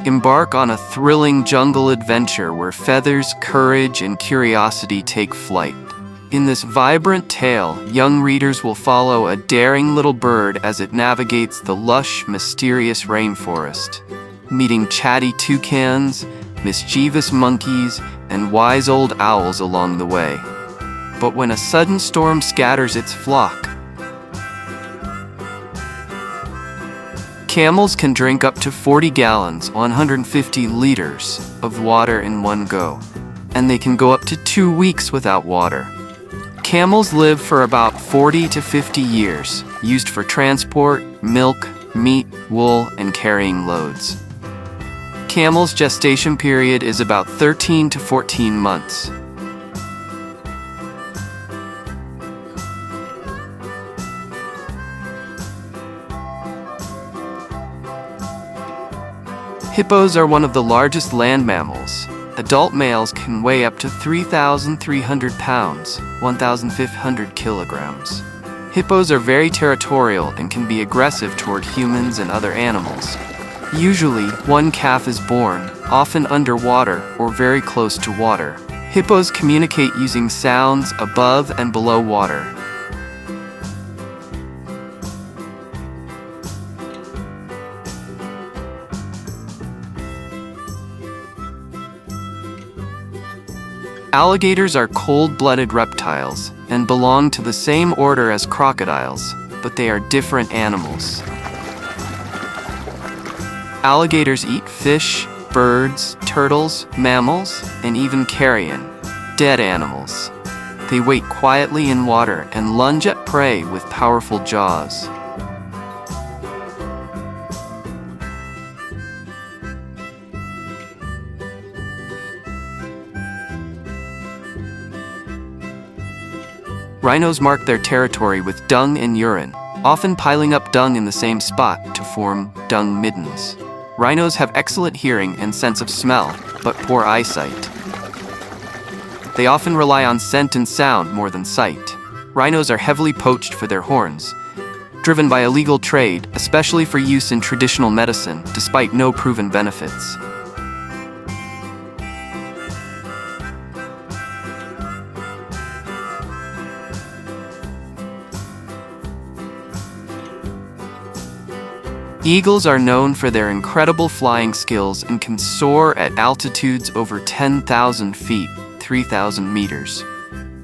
Embark on a thrilling jungle adventure where feathers, courage, and curiosity take flight. In this vibrant tale, young readers will follow a daring little bird as it navigates the lush, mysterious rainforest, meeting chatty toucans, mischievous monkeys, and wise old owls along the way. But when a sudden storm scatters its flock, camels can drink up to 40 gallons, 150 liters, of water in one go, and they can go up to 2 weeks without water. Camels live for about 40 to 50 years, used for transport, milk, meat, wool, and carrying loads. Camel's gestation period is about 13 to 14 months. Hippos are one of the largest land mammals. Adult males can weigh up to 3,300 pounds, 1,500 kilograms. Hippos are very territorial and can be aggressive toward humans and other animals. Usually, one calf is born, often underwater or very close to water. Hippos communicate using sounds above and below water. Alligators are cold-blooded reptiles and belong to the same order as crocodiles, but they are different animals. Alligators eat fish, birds, turtles, mammals, and even carrion, dead animals. They wait quietly in water and lunge at prey with powerful jaws. Rhinos mark their territory with dung and urine, often piling up dung in the same spot to form dung middens. Rhinos have excellent hearing and sense of smell, but poor eyesight. They often rely on scent and sound more than sight. Rhinos are heavily poached for their horns, driven by illegal trade, especially for use in traditional medicine, despite no proven benefits. Eagles are known for their incredible flying skills and can soar at altitudes over 10,000 feet, 3,000 meters.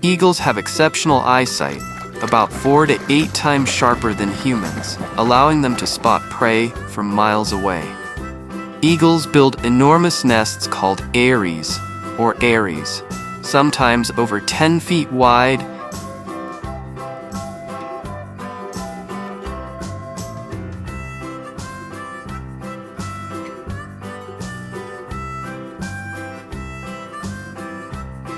Eagles have exceptional eyesight, about 4 to 8 times sharper than humans, allowing them to spot prey from miles away. Eagles build enormous nests called eyries, or eyries, sometimes over 10 feet wide.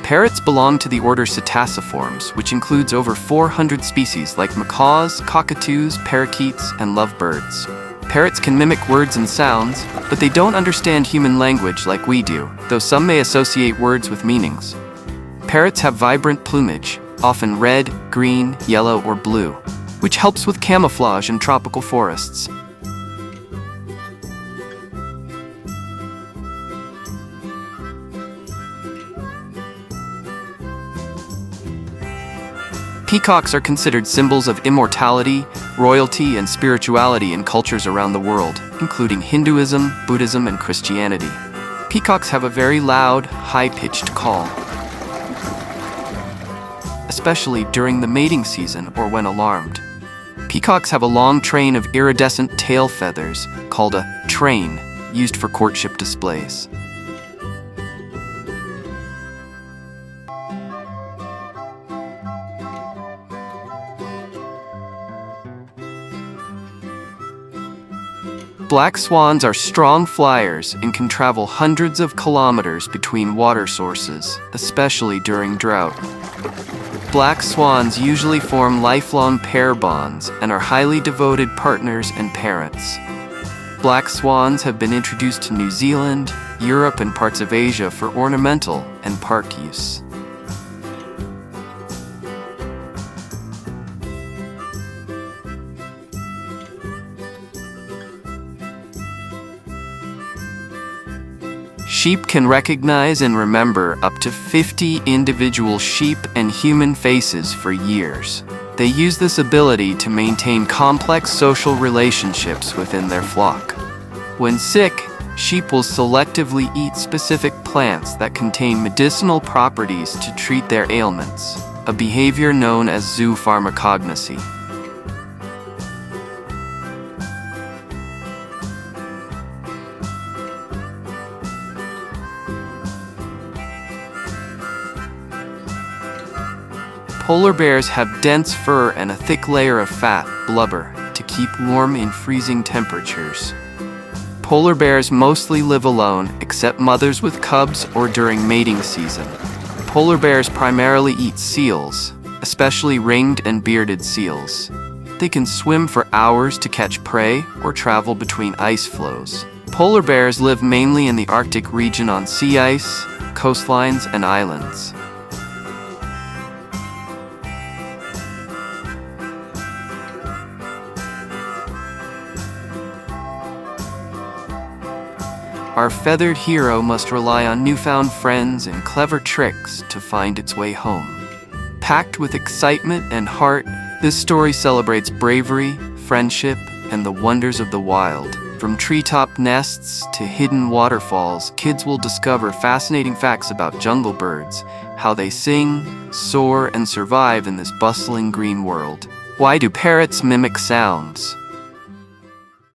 Parrots belong to the order Psittaciformes, which includes over 400 species like macaws, cockatoos, parakeets, and lovebirds. Parrots can mimic words and sounds, but they don't understand human language like we do, though some may associate words with meanings. Parrots have vibrant plumage, often red, green, yellow, or blue, which helps with camouflage in tropical forests. Peacocks are considered symbols of immortality, royalty, and spirituality in cultures around the world, including Hinduism, Buddhism, and Christianity. Peacocks have a very loud, high-pitched call, especially during the mating season or when alarmed. Peacocks have a long train of iridescent tail feathers, called a train, used for courtship displays. Black swans are strong flyers and can travel hundreds of kilometers between water sources, especially during drought. Black swans usually form lifelong pair bonds and are highly devoted partners and parents. Black swans have been introduced to New Zealand, Europe, and parts of Asia for ornamental and park use. Sheep can recognize and remember up to 50 individual sheep and human faces for years. They use this ability to maintain complex social relationships within their flock. When sick, sheep will selectively eat specific plants that contain medicinal properties to treat their ailments, a behavior known as zoopharmacognosy. Polar bears have dense fur and a thick layer of fat, blubber, to keep warm in freezing temperatures. Polar bears mostly live alone, except mothers with cubs or during mating season. Polar bears primarily eat seals, especially ringed and bearded seals. They can swim for hours to catch prey or travel between ice floes. Polar bears live mainly in the Arctic region on sea ice, coastlines, and islands. Our feathered hero must rely on newfound friends and clever tricks to find its way home. Packed with excitement and heart, this story celebrates bravery, friendship, and the wonders of the wild. From treetop nests to hidden waterfalls, kids will discover fascinating facts about jungle birds, how they sing, soar, and survive in this bustling green world. Why do parrots mimic sounds?